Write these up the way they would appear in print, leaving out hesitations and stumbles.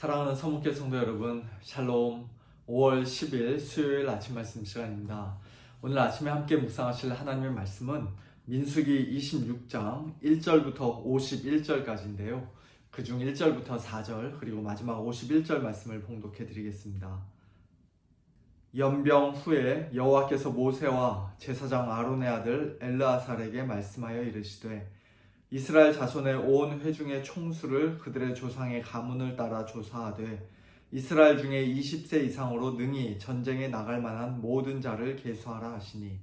사랑하는 서문교 성도 여러분, 샬롬. 5월 10일 수요일 아침 말씀 시간입니다. 오늘 아침에 함께 묵상하실 하나님의 말씀은 민수기 26장 1절부터 51절까지인데요. 그중 1절부터 4절 그리고 마지막 51절 말씀을 봉독해 드리겠습니다. 연병 후에 여호와께서 모세와 제사장 아론의 아들 엘르아살에게 말씀하여 이르시되 이스라엘 자손의 온 회중의 총수를 그들의 조상의 가문을 따라 조사하되 이스라엘 중에 20세 이상으로 능히 전쟁에 나갈 만한 모든 자를 계수하라 하시니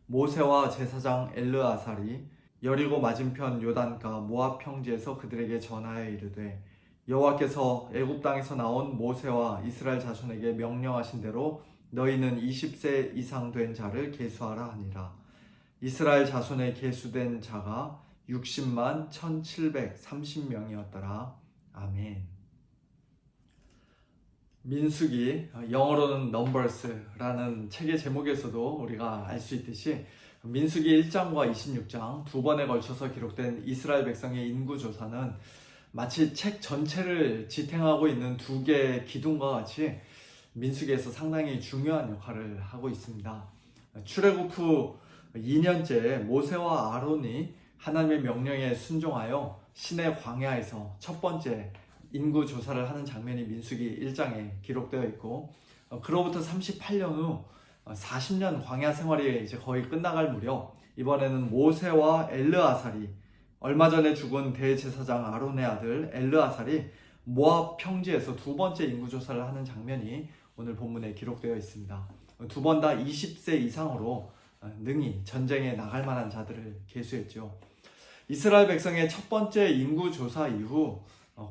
모세와 제사장 엘르아살이 여리고 맞은편 요단가 모압 평지에서 그들에게 전하여 이르되 여호와께서 애굽 땅에서 나온 모세와 이스라엘 자손에게 명령하신 대로 너희는 20세 이상 된 자를 계수하라 하니라. 이스라엘 자손에 계수된 자가 60만 1730명이었더라. 아멘. 민수기, 영어로는 넘버스라는 책의 제목에서도 우리가 알 수 있듯이 민수기 1장과 26장 두 번에 걸쳐서 기록된 이스라엘 백성의 인구조사는 마치 책 전체를 지탱하고 있는 두 개의 기둥과 같이 민수기에서 상당히 중요한 역할을 하고 있습니다. 출애굽 후 2년째 모세와 아론이 하나님의 명령에 순종하여 시내 광야에서 첫 번째 인구 조사를 하는 장면이 민수기 1장에 기록되어 있고, 그로부터 38년 후 40년 광야 생활이 이제 거의 끝나갈 무렵 이번에는 모세와 엘르아살이 얼마 전에 죽은 대제사장 아론의 아들 엘르아살이 모압 평지에서 두 번째 인구 조사를 하는 장면이 오늘 본문에 기록되어 있습니다. 두 번 다 20세 이상으로 능히 전쟁에 나갈 만한 자들을 계수했죠. 이스라엘 백성의 첫 번째 인구 조사 이후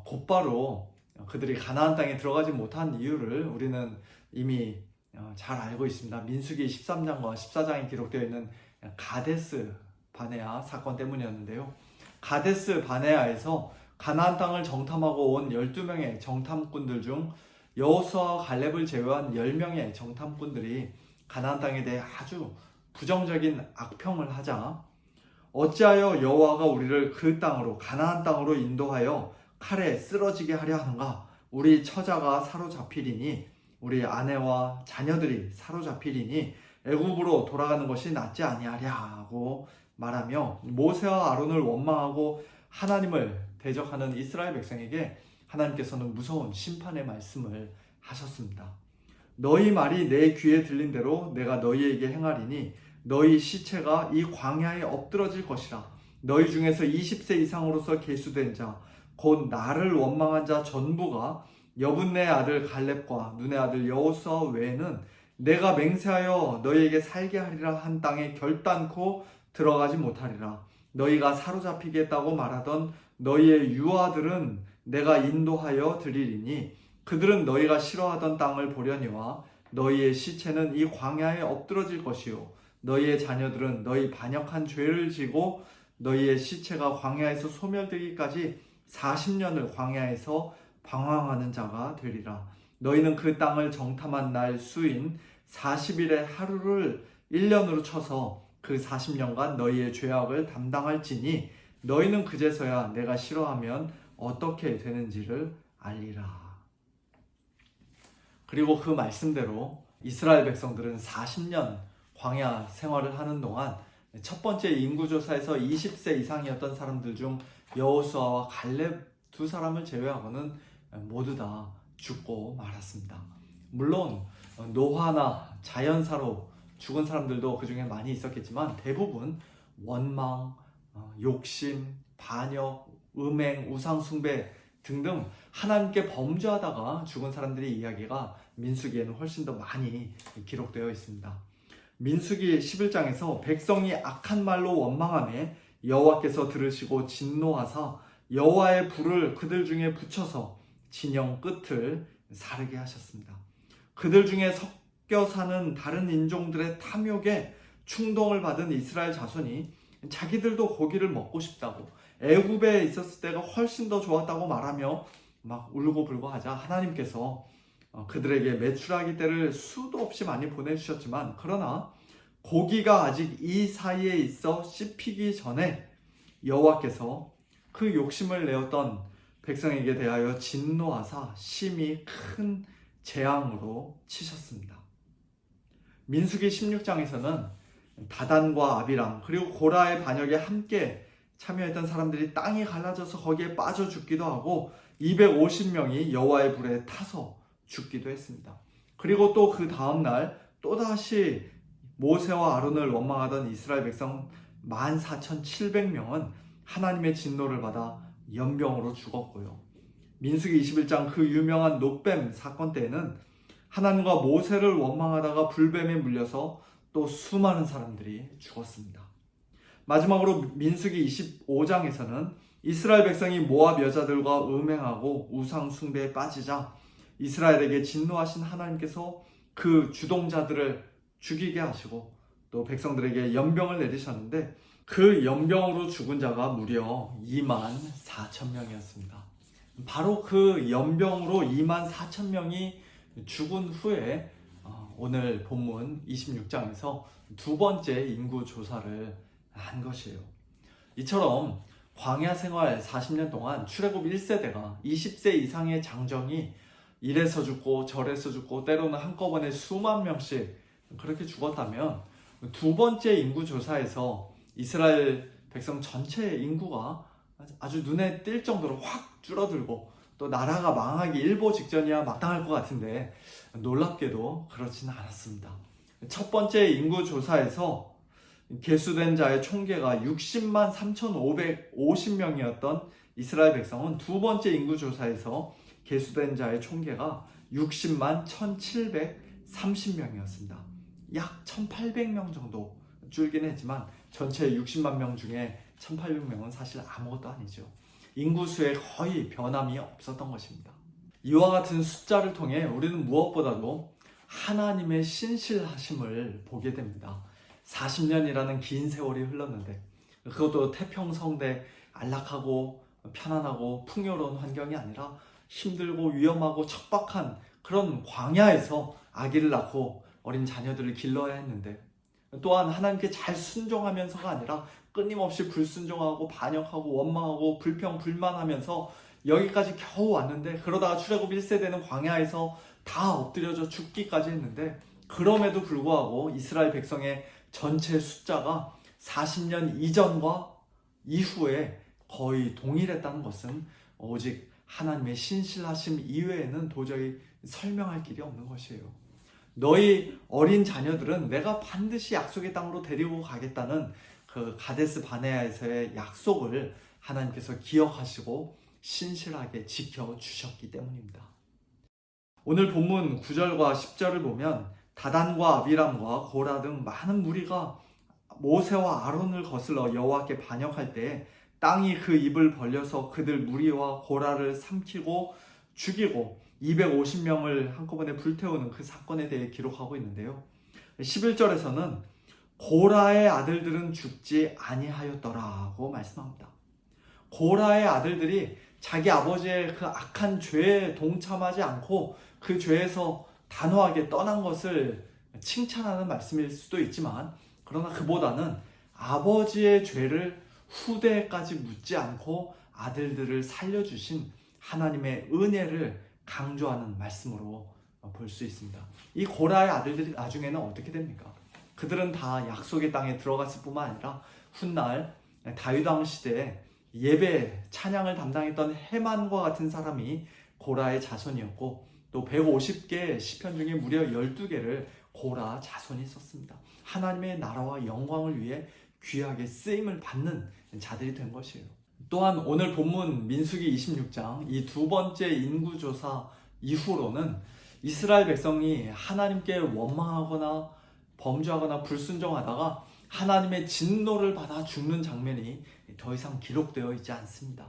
곧바로 그들이 가나안 땅에 들어가지 못한 이유를 우리는 이미 잘 알고 있습니다. 민수기 13장과 14장에 기록되어 있는 가데스 바네아 사건 때문이었는데요. 가데스 바네아에서 가나안 땅을 정탐하고 온 12명의 정탐꾼들 중 여호수아와 갈렙을 제외한 10명의 정탐꾼들이 가나안 땅에 대해 아주 부정적인 악평을 하자 어찌하여 여호와가 우리를 그 땅으로 가나안 땅으로 인도하여 칼에 쓰러지게 하려 하는가? 우리 처자가 사로잡히리니 우리 아내와 자녀들이 사로잡히리니 애굽으로 돌아가는 것이 낫지 아니하랴고 말하며 모세와 아론을 원망하고 하나님을 대적하는 이스라엘 백성에게 하나님께서는 무서운 심판의 말씀을 하셨습니다. 너희 말이 내 귀에 들린 대로 내가 너희에게 행하리니 너희 시체가 이 광야에 엎드러질 것이라. 너희 중에서 20세 이상으로서 계수된 자 곧 나를 원망한 자 전부가 여분네 아들 갈렙과 눈의 아들 여호수아 외에는 내가 맹세하여 너희에게 살게 하리라 한 땅에 결단코 들어가지 못하리라. 너희가 사로잡히겠다고 말하던 너희의 유아들은 내가 인도하여 드리리니 그들은 너희가 싫어하던 땅을 보려니와 너희의 시체는 이 광야에 엎드러질 것이요 너희의 자녀들은 너희 반역한 죄를 지고 너희의 시체가 광야에서 소멸되기까지 40년을 광야에서 방황하는 자가 되리라. 너희는 그 땅을 정탐한 날 수인 40일의 하루를 1년으로 쳐서 그 40년간 너희의 죄악을 담당할지니 너희는 그제서야 내가 싫어하면 어떻게 되는지를 알리라. 그리고 그 말씀대로 이스라엘 백성들은 40년 광야 생활을 하는 동안 첫 번째 인구조사에서 20세 이상이었던 사람들 중 여호수아와 갈렙 두 사람을 제외하고는 모두 다 죽고 말았습니다. 물론 노화나 자연사로 죽은 사람들도 그 중에 많이 있었겠지만 대부분 원망, 욕심, 반역, 음행, 우상숭배 등등 하나님께 범죄하다가 죽은 사람들의 이야기가 민수기에는 훨씬 더 많이 기록되어 있습니다. 민수기 11장에서 백성이 악한 말로 원망하매 여호와께서 들으시고 진노하사 여호와의 불을 그들 중에 붙여서 진영 끝을 사르게 하셨습니다. 그들 중에 섞여 사는 다른 인종들의 탐욕에 충동을 받은 이스라엘 자손이 자기들도 고기를 먹고 싶다고 애굽에 있었을 때가 훨씬 더 좋았다고 말하며 막 울고불고 하자 하나님께서 그들에게 메추라기 떼를 수도 없이 많이 보내주셨지만 그러나 고기가 아직 이 사이에 있어 씹히기 전에 여호와께서 그 욕심을 내었던 백성에게 대하여 진노하사 심히 큰 재앙으로 치셨습니다. 민수기 16장에서는 다단과 아비람 그리고 고라의 반역에 함께 참여했던 사람들이 땅이 갈라져서 거기에 빠져 죽기도 하고 250명이 여호와의 불에 타서 죽기도 했습니다. 그리고 또 그 다음날 또다시 모세와 아론을 원망하던 이스라엘 백성 14,700명은 하나님의 진노를 받아 연병으로 죽었고요. 민수기 21장 그 유명한 놋뱀 사건 때에는 하나님과 모세를 원망하다가 불뱀에 물려서 또 수많은 사람들이 죽었습니다. 마지막으로 민수기 25장에서는 이스라엘 백성이 모압 여자들과 음행하고 우상 숭배에 빠지자 이스라엘에게 진노하신 하나님께서 그 주동자들을 죽이게 하시고 또 백성들에게 연병을 내리셨는데 그 연병으로 죽은 자가 무려 24,000명이었습니다. 바로 그 연병으로 24,000명이 죽은 후에 오늘 본문 26장에서 두 번째 인구 조사를 한 것이에요. 이처럼 광야 생활 40년 동안 출애굽 1세대가 20세 이상의 장정이 이래서 죽고 저래서 죽고 때로는 한꺼번에 수만 명씩 그렇게 죽었다면 두 번째 인구 조사에서 이스라엘 백성 전체 인구가 아주 눈에 띌 정도로 확 줄어들고 또 나라가 망하기 일보 직전이야 마땅할 것 같은데 놀랍게도 그렇지는 않았습니다. 첫 번째 인구 조사에서 계수된 자의 총계가 60만 3,550명이었던 이스라엘 백성은 두 번째 인구 조사에서 계수된 자의 총계가 60만 1,730명이었습니다. 약 1,800명 정도 줄긴 했지만 전체 60만 명 중에 1,800명은 사실 아무것도 아니죠. 인구수에 거의 변함이 없었던 것입니다. 이와 같은 숫자를 통해 우리는 무엇보다도 하나님의 신실하심을 보게 됩니다. 40년이라는 긴 세월이 흘렀는데 그것도 태평성대 안락하고 편안하고 풍요로운 환경이 아니라 힘들고 위험하고 척박한 그런 광야에서 아기를 낳고 어린 자녀들을 길러야 했는데 또한 하나님께 잘 순종하면서가 아니라 끊임없이 불순종하고 반역하고 원망하고 불평불만하면서 여기까지 겨우 왔는데 그러다가 출애굽 1세대는 광야에서 다 엎드려져 죽기까지 했는데 그럼에도 불구하고 이스라엘 백성의 전체 숫자가 40년 이전과 이후에 거의 동일했다는 것은 오직 하나님의 신실하심 이외에는 도저히 설명할 길이 없는 것이에요. 너희 어린 자녀들은 내가 반드시 약속의 땅으로 데리고 가겠다는 그 가데스 바네아에서의 약속을 하나님께서 기억하시고 신실하게 지켜주셨기 때문입니다. 오늘 본문 9절과 10절을 보면 다단과 아비람과 고라 등 많은 무리가 모세와 아론을 거슬러 여호와께 반역할 때 땅이 그 입을 벌려서 그들 무리와 고라를 삼키고 죽이고 250명을 한꺼번에 불태우는 그 사건에 대해 기록하고 있는데요. 11절에서는 고라의 아들들은 죽지 아니하였더라고 말씀합니다. 고라의 아들들이 자기 아버지의 그 악한 죄에 동참하지 않고 그 죄에서 단호하게 떠난 것을 칭찬하는 말씀일 수도 있지만 그러나 그보다는 아버지의 죄를 후대까지 묻지 않고 아들들을 살려주신 하나님의 은혜를 강조하는 말씀으로 볼 수 있습니다. 이 고라의 아들들이 나중에는 어떻게 됩니까? 그들은 다 약속의 땅에 들어갔을 뿐만 아니라 훗날 다윗 왕 시대에 예배 찬양을 담당했던 헤만과 같은 사람이 고라의 자손이었고 또 150개 시편 중에 무려 12개를 고라 자손이 있었습니다. 하나님의 나라와 영광을 위해 귀하게 쓰임을 받는 자들이 된 것이에요. 또한 오늘 본문 민수기 26장 이 두 번째 인구조사 이후로는 이스라엘 백성이 하나님께 원망하거나 범죄하거나 불순종하다가 하나님의 진노를 받아 죽는 장면이 더 이상 기록되어 있지 않습니다.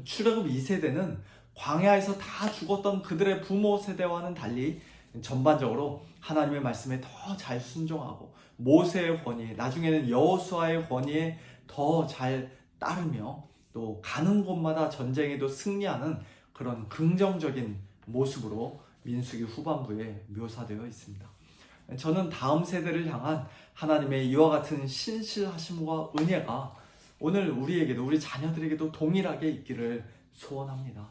출애굽 2세대는 광야에서 다 죽었던 그들의 부모 세대와는 달리 전반적으로 하나님의 말씀에 더 잘 순종하고 모세의 권위에 나중에는 여호수아의 권위에 더 잘 따르며 또 가는 곳마다 전쟁에도 승리하는 그런 긍정적인 모습으로 민수기 후반부에 묘사되어 있습니다. 저는 다음 세대를 향한 하나님의 이와 같은 신실하심과 은혜가 오늘 우리에게도 우리 자녀들에게도 동일하게 있기를 소원합니다.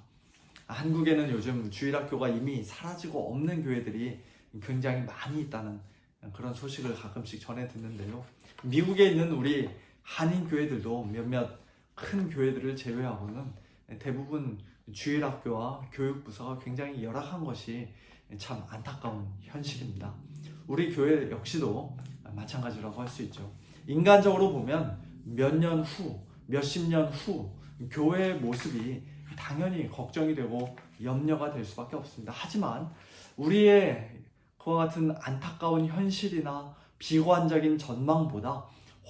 한국에는 요즘 주일학교가 이미 사라지고 없는 교회들이 굉장히 많이 있다는 그런 소식을 가끔씩 전해 듣는데요. 미국에 있는 우리 한인 교회들도 몇몇 큰 교회들을 제외하고는 대부분 주일학교와 교육부서가 굉장히 열악한 것이 참 안타까운 현실입니다. 우리 교회 역시도 마찬가지라고 할 수 있죠. 인간적으로 보면 몇 년 후, 몇십 년 후 교회의 모습이 당연히 걱정이 되고 염려가 될 수밖에 없습니다. 하지만 우리의 그와 같은 안타까운 현실이나 비관적인 전망보다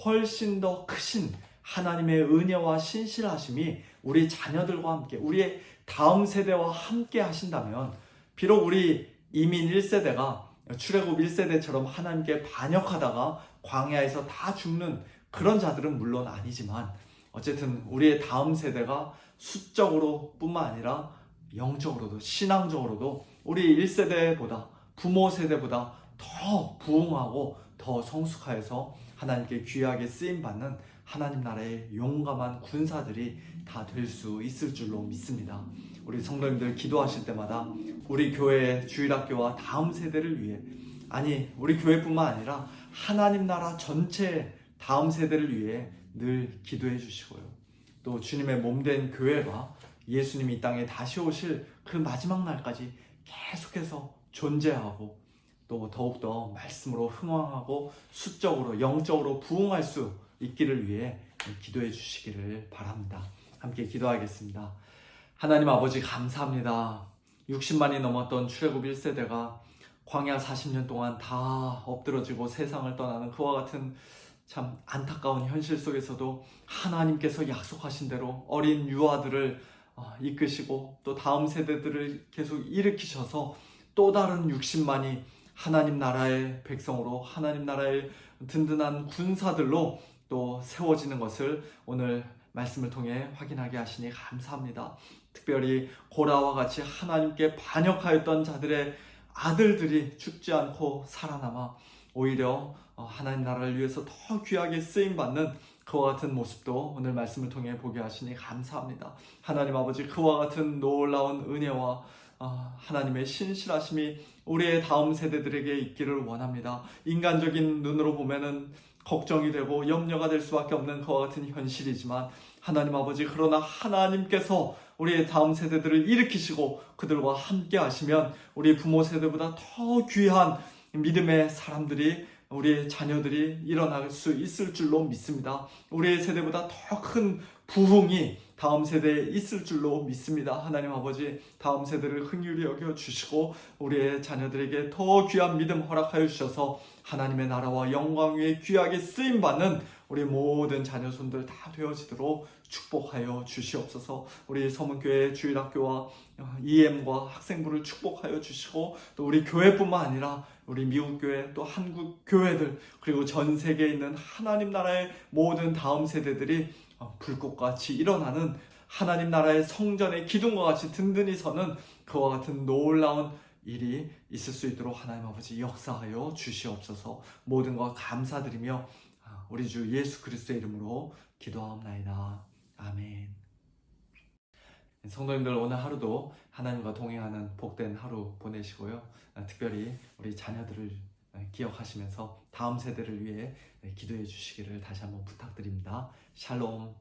훨씬 더 크신 하나님의 은혜와 신실하심이 우리 자녀들과 함께, 우리의 다음 세대와 함께 하신다면, 비록 우리 이민 1세대가 출애굽 1세대처럼 하나님께 반역하다가 광야에서 다 죽는 그런 자들은 물론 아니지만, 어쨌든 우리의 다음 세대가 수적으로 뿐만 아니라 영적으로도, 신앙적으로도 우리 1세대보다, 부모 세대보다 더 부흥하고 더 성숙하여서 하나님께 귀하게 쓰임받는 하나님 나라의 용감한 군사들이 다 될 수 있을 줄로 믿습니다. 우리 성도님들 기도하실 때마다 우리 교회의 주일학교와 다음 세대를 위해, 아니 우리 교회뿐만 아니라 하나님 나라 전체 다음 세대를 위해 늘 기도해 주시고요. 또 주님의 몸된 교회가 예수님이 이 땅에 다시 오실 그 마지막 날까지 계속해서 존재하고 또 더욱더 말씀으로 흥왕하고 수적으로 영적으로 부흥할 수 있기를 위해 기도해 주시기를 바랍니다. 함께 기도하겠습니다. 하나님 아버지 감사합니다. 60만이 넘었던 출애굽 1세대가 광야 40년 동안 다 엎드러지고 세상을 떠나는 그와 같은 참 안타까운 현실 속에서도 하나님께서 약속하신 대로 어린 유아들을 이끄시고 또 다음 세대들을 계속 일으키셔서 또 다른 60만이 하나님 나라의 백성으로, 하나님 나라의 든든한 군사들로 또 세워지는 것을 오늘 말씀을 통해 확인하게 하시니 감사합니다. 특별히 고라와 같이 하나님께 반역하였던 자들의 아들들이 죽지 않고 살아남아 오히려 하나님 나라를 위해서 더 귀하게 쓰임받는 그와 같은 모습도 오늘 말씀을 통해 보게 하시니 감사합니다. 하나님 아버지, 그와 같은 놀라운 은혜와 하나님의 신실하심이 우리의 다음 세대들에게 있기를 원합니다. 인간적인 눈으로 보면은 걱정이 되고 염려가 될 수밖에 없는 그와 같은 현실이지만 하나님 아버지, 그러나 하나님께서 우리의 다음 세대들을 일으키시고 그들과 함께 하시면 우리 부모 세대보다 더 귀한 믿음의 사람들이, 우리의 자녀들이 일어날 수 있을 줄로 믿습니다. 우리의 세대보다 더 큰 부흥이 다음 세대에 있을 줄로 믿습니다. 하나님 아버지, 다음 세대를 긍휼히 여겨 주시고 우리의 자녀들에게 더 귀한 믿음 허락하여 주셔서 하나님의 나라와 영광 위에 귀하게 쓰임받는 우리 모든 자녀손들 다 되어지도록 축복하여 주시옵소서. 우리 서문교회 주일학교와 EM과 학생부를 축복하여 주시고 또 우리 교회뿐만 아니라 우리 미국 교회, 또 한국 교회들, 그리고 전 세계에 있는 하나님 나라의 모든 다음 세대들이 불꽃같이 일어나는 하나님 나라의 성전의 기둥과 같이 든든히 서는 그와 같은 놀라운 일이 있을 수 있도록 하나님 아버지 역사하여 주시옵소서. 모든 것 감사드리며 우리 주 예수 그리스도의 이름으로 기도하옵나이다. 아멘. 성도님들, 오늘 하루도 하나님과 동행하는 복된 하루 보내시고요. 특별히 우리 자녀들을 기억하시면서 다음 세대를 위해 기도해 주시기를 다시 한번 부탁드립니다. 샬롬.